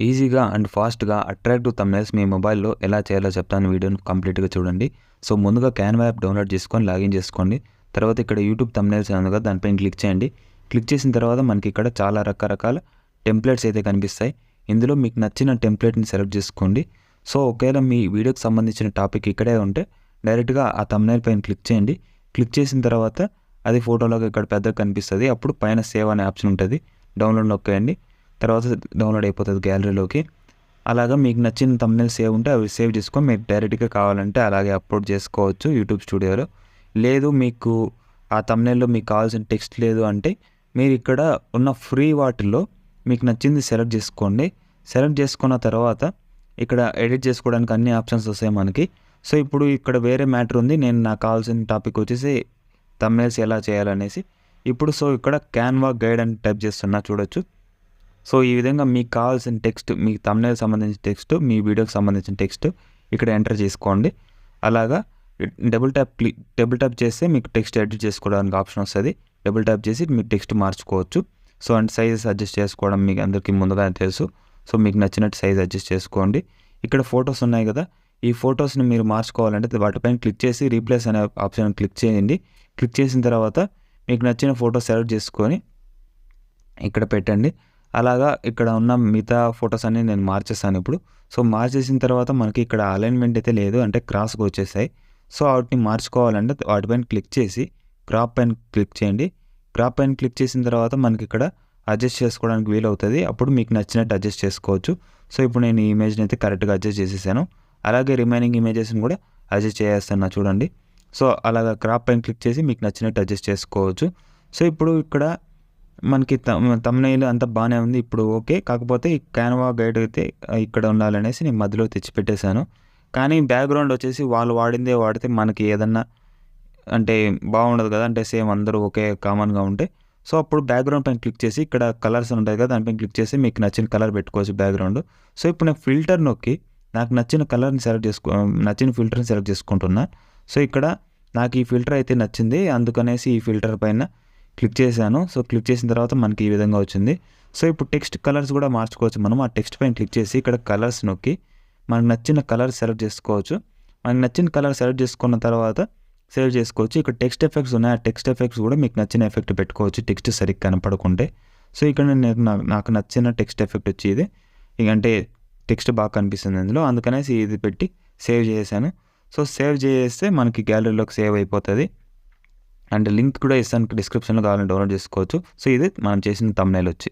ఈజీగా అండ్ ఫాస్ట్‌గా attractive thumbnails మీ మొబైల్‌లో ఎలా చేయాలో చెప్తాను. వీడియోని కంప్లీట్‌గా చూడండి. సో, ముందుగా canva యాప్ డౌన్‌లోడ్ చేసుకొని లాగిన్ చేసుకోండి. తర్వాత ఇక్కడ యూట్యూబ్ థంబ్‌నెయిల్స్ అని ఉంది కదా! దానిపైన క్లిక్ చేయండి. క్లిక్ చేసిన తర్వాత మనకి ఇక్కడ చాలా రకరకాల టెంప్లేట్స్ అయితే కనిపిస్తాయి. ఇందులో మీకు నచ్చిన టెంప్లేట్‌ని సెలెక్ట్ చేసుకోండి. సో, ఒకవేళ మీ వీడియోకి సంబంధించిన టాపిక్ ఇక్కడే ఉంటే డైరెక్ట్‌గా ఆ థంబ్‌నెయిల్ పైన క్లిక్ చేయండి. క్లిక్ చేసిన తర్వాత అది ఫోటోలాగా ఇక్కడ పెద్దగా కనిపిస్తది. అప్పుడు పైన సేవ్ అనే ఆప్షన్ ఉంటది. డౌన్‌లోడ్ నొక్కేయండి. తర్వాత డౌన్‌లోడ్ అయిపోతది గ్యాలరీలోకి. అలాగా మీకు నచ్చిన థంబ్‌నెయిల్ సేవ్ ఉంటే అవి సేవ్ చేసుకొని మీరు డైరెక్ట్‌గా కావాలంటే అలాగే అప్‌లోడ్ చేసుకోవచ్చు యూట్యూబ్ స్టూడియోలో. లేదు మీకు ఆ థంబ్‌నెయిల్‌లో మీకు కావాల్సిన టెక్స్ట్ లేదు అంటే మీరు ఇక్కడ ఉన్న ఫ్రీ వాటిల్లో మీకు నచ్చింది సెలెక్ట్ చేసుకోండి. సెలెక్ట్ చేసుకున్న తర్వాత ఇక్కడ ఎడిట్ చేసుకోవడానికి అన్ని ఆప్షన్స్ వస్తాయి మనకి. సో, ఇప్పుడు ఇక్కడ వేరే మ్యాటర్ ఉంది. నాకు కావాల్సిన టాపిక్ వచ్చేసి థంబ్‌నెయిల్స్ ఎలా చేయాలనేసి. ఇప్పుడు ఇక్కడ canva గైడ్ అని టైప్ చేస్తున్నా చూడొచ్చు. సో, ఈ విధంగా మీకు కావాల్సిన టెక్స్ట్ మీ థంబ్‌నెయిల్ సంబంధించిన టెక్స్ట్, మీ వీడియోకి సంబంధించిన టెక్స్ట్ ఇక్కడ ఎంటర్ చేసుకోండి. అలాగా డబుల్ ట్యాప్ చేస్తే మీకు టెక్స్ట్ ఎడిట్ చేసుకోవడానికి ఆప్షన్ వస్తది. డబుల్ ట్యాప్ చేసి మీరు టెక్స్ట్ మార్చుకోవచ్చు. సో, అండ్ సైజెస్ అడ్జస్ట్ చేసుకోవడం మీకు అందరికీ ముందుగానే తెలుసు. సో, మీకు నచ్చినట్టు సైజ్ అడ్జస్ట్ చేసుకోండి. ఇక్కడ ఫోటోస్ ఉన్నాయి కదా! ఈ ఫోటోస్‌ని మీరు మార్చుకోవాలంటే వాటిపైన క్లిక్ చేసి రీప్లేస్ అనే ఆప్షన్ క్లిక్ చేయండి. క్లిక్ చేసిన తర్వాత మీకు నచ్చిన ఫోటో సెలెక్ట్ చేసుకొని ఇక్కడ పెట్టండి. అలాగా ఇక్కడ ఉన్న మిగతా ఫోటోస్ అన్నీ నేను మార్చేసాను ఇప్పుడు. సో, మార్చేసిన తర్వాత మనకి ఇక్కడ అలైన్‌మెంట్ అయితే లేదు. అంటే క్రాస్‌గా వచ్చేసాయి. సో, వాటిని మార్చుకోవాలంటే వాటిపైన క్లిక్ చేసి క్రాప్ పైన క్లిక్ చేయండి. క్రాప్ పైన క్లిక్ చేసిన తర్వాత మనకి ఇక్కడ అడ్జస్ట్ చేసుకోవడానికి వీలవుతది. అప్పుడు మీకు నచ్చినట్టు అడ్జస్ట్ చేసుకోవచ్చు. సో, ఇప్పుడు నేను ఈ ఇమేజ్‌ని అయితే కరెక్ట్‌గా అడ్జస్ట్ చేసేసాను. అలాగే రిమైనింగ్ ఇమేజెస్‌ని కూడా అడ్జస్ట్ చేసేస్తున్నా చూడండి. సో, అలాగా క్రాప్ పైన క్లిక్ చేసి మీకు నచ్చినట్టు అడ్జస్ట్ చేసుకోవచ్చు. సో, ఇప్పుడు ఇక్కడ మనకి థంబ్‌నెయిల్ అంతా బానే ఉంది. ఇప్పుడు ఓకే. కాకపోతే ఈ canva గైడ్ అయితే ఇక్కడ ఉండాలనేసి నేను మధ్యలో తెచ్చిపెట్టేసాను. కానీ బ్యాక్‌గ్రౌండ్ వచ్చేసి వాళ్ళు వాడిందే వాడితే మనకి ఏదన్నా అంటే బాగుండదు కదా! అంటే సేమ్ అందరూ ఒకే కామన్‌గా ఉంటే. సో, అప్పుడు బ్యాక్‌గ్రౌండ్ పైన క్లిక్ చేసి ఇక్కడ కలర్స్ ఉంటాయి కదా! దానిపైన క్లిక్ చేసి మీకు నచ్చిన కలర్ పెట్టుకోవచ్చు బ్యాక్‌గ్రౌండ్. సో, ఇప్పుడు నేను ఫిల్టర్ నొక్కి నాకు నచ్చిన కలర్‌ని నచ్చిన ఫిల్టర్‌ని సెలెక్ట్ చేసుకుంటున్నా. సో, ఇక్కడ నాకు ఈ ఫిల్టర్ అయితే నచ్చింది. అందుకనేసి ఈ ఫిల్టర్ పైన క్లిక్ చేశాను. సో, క్లిక్ చేసిన తర్వాత మనకి ఈ విధంగా వచ్చింది. సో, ఇప్పుడు టెక్స్ట్ కలర్స్ కూడా మార్చుకోవచ్చు మనం. ఆ టెక్స్ట్ పైన క్లిక్ చేసి ఇక్కడ కలర్స్ నొక్కి మనకు నచ్చిన కలర్ సెలెక్ట్ చేసుకోవచ్చు. మనకు నచ్చిన కలర్ సెలెక్ట్ చేసుకున్న తర్వాత సేవ్ చేసుకోవచ్చు. ఇక్కడ టెక్స్ట్ ఎఫెక్ట్స్ ఉన్నాయి. ఆ టెక్స్ట్ ఎఫెక్ట్స్ కూడా మీకు నచ్చిన ఎఫెక్ట్ పెట్టుకోవచ్చు టెక్స్ట్ సరిగ్గా కనపడకుంటే. సో, ఇక్కడ నాకు నచ్చిన టెక్స్ట్ ఎఫెక్ట్ వచ్చి ఇది. అంటే టెక్స్ట్ బాగా కనిపిస్తుంది ఇందులో. అందుకనేసి ఇది పెట్టి సేవ్ చేసేసాను. సో, సేవ్ చేసేస్తే మనకి గ్యాలరీలోకి సేవ్ అయిపోతది. అండ్ లింక్ కూడా ఇస్తాను డిస్క్రిప్షన్‌లో కావాలంటే డౌన్‌లోడ్ చేసుకోవచ్చు. సో, ఇది మనం చేసిన థంబ్‌నెయిల్ వచ్చి.